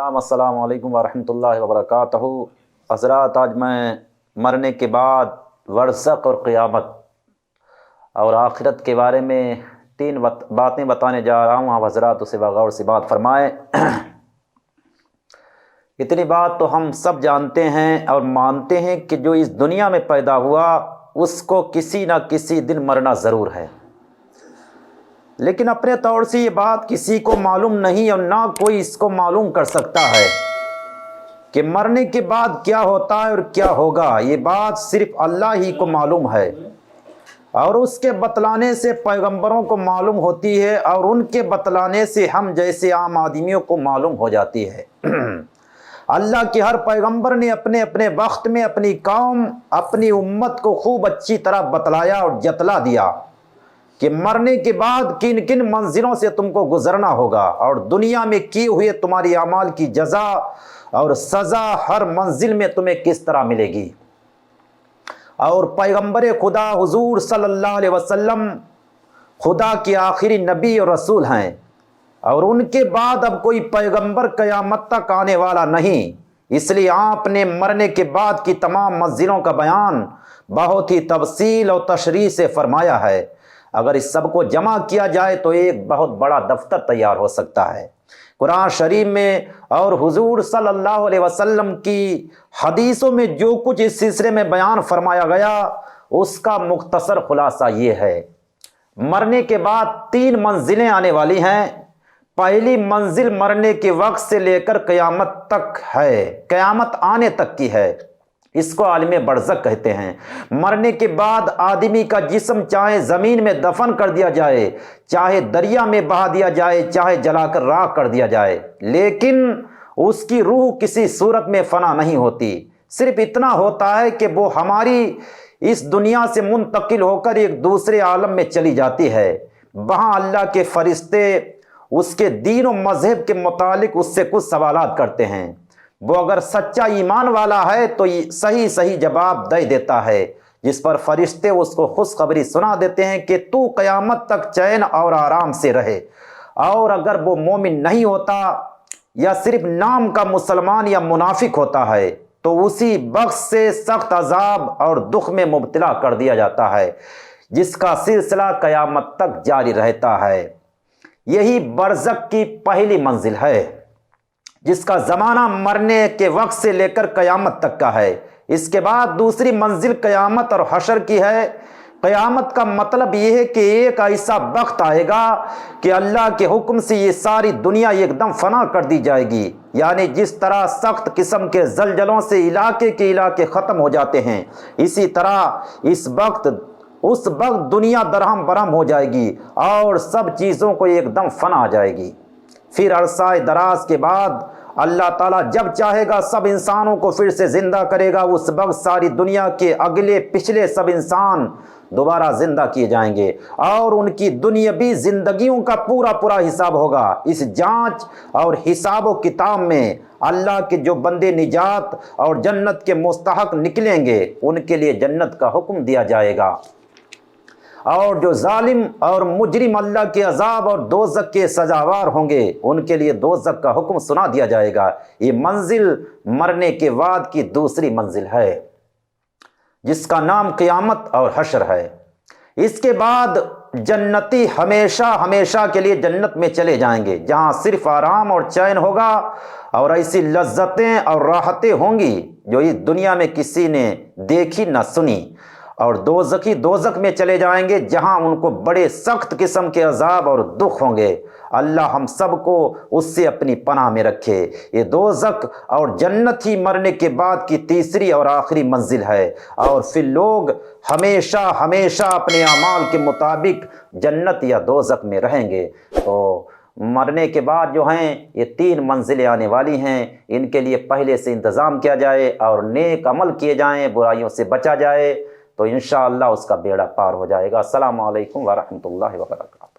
السلام علیکم ورحمۃ اللہ وبرکاتہ۔ حضرات، آج میں مرنے کے بعد برزخ اور قیامت اور آخرت کے بارے میں تین باتیں بتانے جا رہا ہوں۔ آپ حضرات اسے بغور سے بات فرمائیں۔ اتنی بات تو ہم سب جانتے ہیں اور مانتے ہیں کہ جو اس دنیا میں پیدا ہوا اس کو کسی نہ کسی دن مرنا ضرور ہے، لیکن اپنے طور سے یہ بات کسی کو معلوم نہیں اور نہ کوئی اس کو معلوم کر سکتا ہے کہ مرنے کے بعد کیا ہوتا ہے اور کیا ہوگا۔ یہ بات صرف اللہ ہی کو معلوم ہے، اور اس کے بتلانے سے پیغمبروں کو معلوم ہوتی ہے، اور ان کے بتلانے سے ہم جیسے عام آدمیوں کو معلوم ہو جاتی ہے۔ اللہ کے ہر پیغمبر نے اپنے اپنے وقت میں اپنی قوم، اپنی امت کو خوب اچھی طرح بتلایا اور جتلا دیا کہ مرنے کے بعد کن کن منزلوں سے تم کو گزرنا ہوگا، اور دنیا میں کیے ہوئے تمہاری اعمال کی جزا اور سزا ہر منزل میں تمہیں کس طرح ملے گی۔ اور پیغمبر خدا حضور صلی اللہ علیہ وسلم خدا کے آخری نبی اور رسول ہیں، اور ان کے بعد اب کوئی پیغمبر قیامت تک آنے والا نہیں، اس لیے آپ نے مرنے کے بعد کی تمام منزلوں کا بیان بہت ہی تفصیل اور تشریح سے فرمایا ہے۔ اگر اس سب کو جمع کیا جائے تو ایک بہت بڑا دفتر تیار ہو سکتا ہے۔ قرآن شریف میں اور حضور صلی اللہ علیہ وسلم کی حدیثوں میں جو کچھ اس سلسلے میں بیان فرمایا گیا اس کا مختصر خلاصہ یہ ہے۔ مرنے کے بعد تین منزلیں آنے والی ہیں۔ پہلی منزل مرنے کے وقت سے لے کر قیامت تک ہے، قیامت آنے تک کی ہے، اس کو عالم برزخ کہتے ہیں۔ مرنے کے بعد آدمی کا جسم چاہے زمین میں دفن کر دیا جائے، چاہے دریا میں بہا دیا جائے، چاہے جلا کر راکھ کر دیا جائے، لیکن اس کی روح کسی صورت میں فنا نہیں ہوتی۔ صرف اتنا ہوتا ہے کہ وہ ہماری اس دنیا سے منتقل ہو کر ایک دوسرے عالم میں چلی جاتی ہے۔ وہاں اللہ کے فرشتے اس کے دین و مذہب کے متعلق اس سے کچھ سوالات کرتے ہیں۔ وہ اگر سچا ایمان والا ہے تو صحیح صحیح جواب دے دیتا ہے، جس پر فرشتے اس کو خوشخبری سنا دیتے ہیں کہ تو قیامت تک چین اور آرام سے رہے۔ اور اگر وہ مومن نہیں ہوتا یا صرف نام کا مسلمان یا منافق ہوتا ہے تو اسی وقت سے سخت عذاب اور دکھ میں مبتلا کر دیا جاتا ہے، جس کا سلسلہ قیامت تک جاری رہتا ہے۔ یہی برزخ کی پہلی منزل ہے، جس کا زمانہ مرنے کے وقت سے لے کر قیامت تک کا ہے۔ اس کے بعد دوسری منزل قیامت اور حشر کی ہے۔ قیامت کا مطلب یہ ہے کہ ایک ایسا وقت آئے گا کہ اللہ کے حکم سے یہ ساری دنیا ایک دم فنا کر دی جائے گی، یعنی جس طرح سخت قسم کے زلزلوں سے علاقے کے علاقے ختم ہو جاتے ہیں، اسی طرح اس وقت دنیا درہم برہم ہو جائے گی اور سب چیزوں کو ایک دم فنا آ جائے گی۔ پھر عرصہ دراز کے بعد اللہ تعالیٰ جب چاہے گا سب انسانوں کو پھر سے زندہ کرے گا۔ اس وقت ساری دنیا کے اگلے پچھلے سب انسان دوبارہ زندہ کیے جائیں گے، اور ان کی دنیاوی زندگیوں کا پورا حساب ہوگا۔ اس جانچ اور حساب و کتاب میں اللہ کے جو بندے نجات اور جنت کے مستحق نکلیں گے ان کے لیے جنت کا حکم دیا جائے گا، اور جو ظالم اور مجرم اللہ کے عذاب اور دوزخ کے سزاوار ہوں گے ان کے لیے دوزخ کا حکم سنا دیا جائے گا۔ یہ منزل مرنے کے بعد کی دوسری منزل ہے، جس کا نام قیامت اور حشر ہے۔ اس کے بعد جنتی ہمیشہ کے لیے جنت میں چلے جائیں گے، جہاں صرف آرام اور چین ہوگا، اور ایسی لذتیں اور راحتیں ہوں گی جو اس دنیا میں کسی نے دیکھی نہ سنی۔ اور دوزخی دوزخ میں چلے جائیں گے، جہاں ان کو بڑے سخت قسم کے عذاب اور دکھ ہوں گے۔ اللہ ہم سب کو اس سے اپنی پناہ میں رکھے۔ یہ دوزخ اور جنت ہی مرنے کے بعد کی تیسری اور آخری منزل ہے، اور پھر لوگ ہمیشہ اپنے اعمال کے مطابق جنت یا دوزخ میں رہیں گے۔ تو مرنے کے بعد جو ہیں یہ تین منزلیں آنے والی ہیں، ان کے لیے پہلے سے انتظام کیا جائے اور نیک عمل کیے جائیں، برائیوں سے بچا جائے، تو انشاءاللہ اس کا بیڑا پار ہو جائے گا۔ السلام علیکم ورحمۃ اللہ وبرکاتہ۔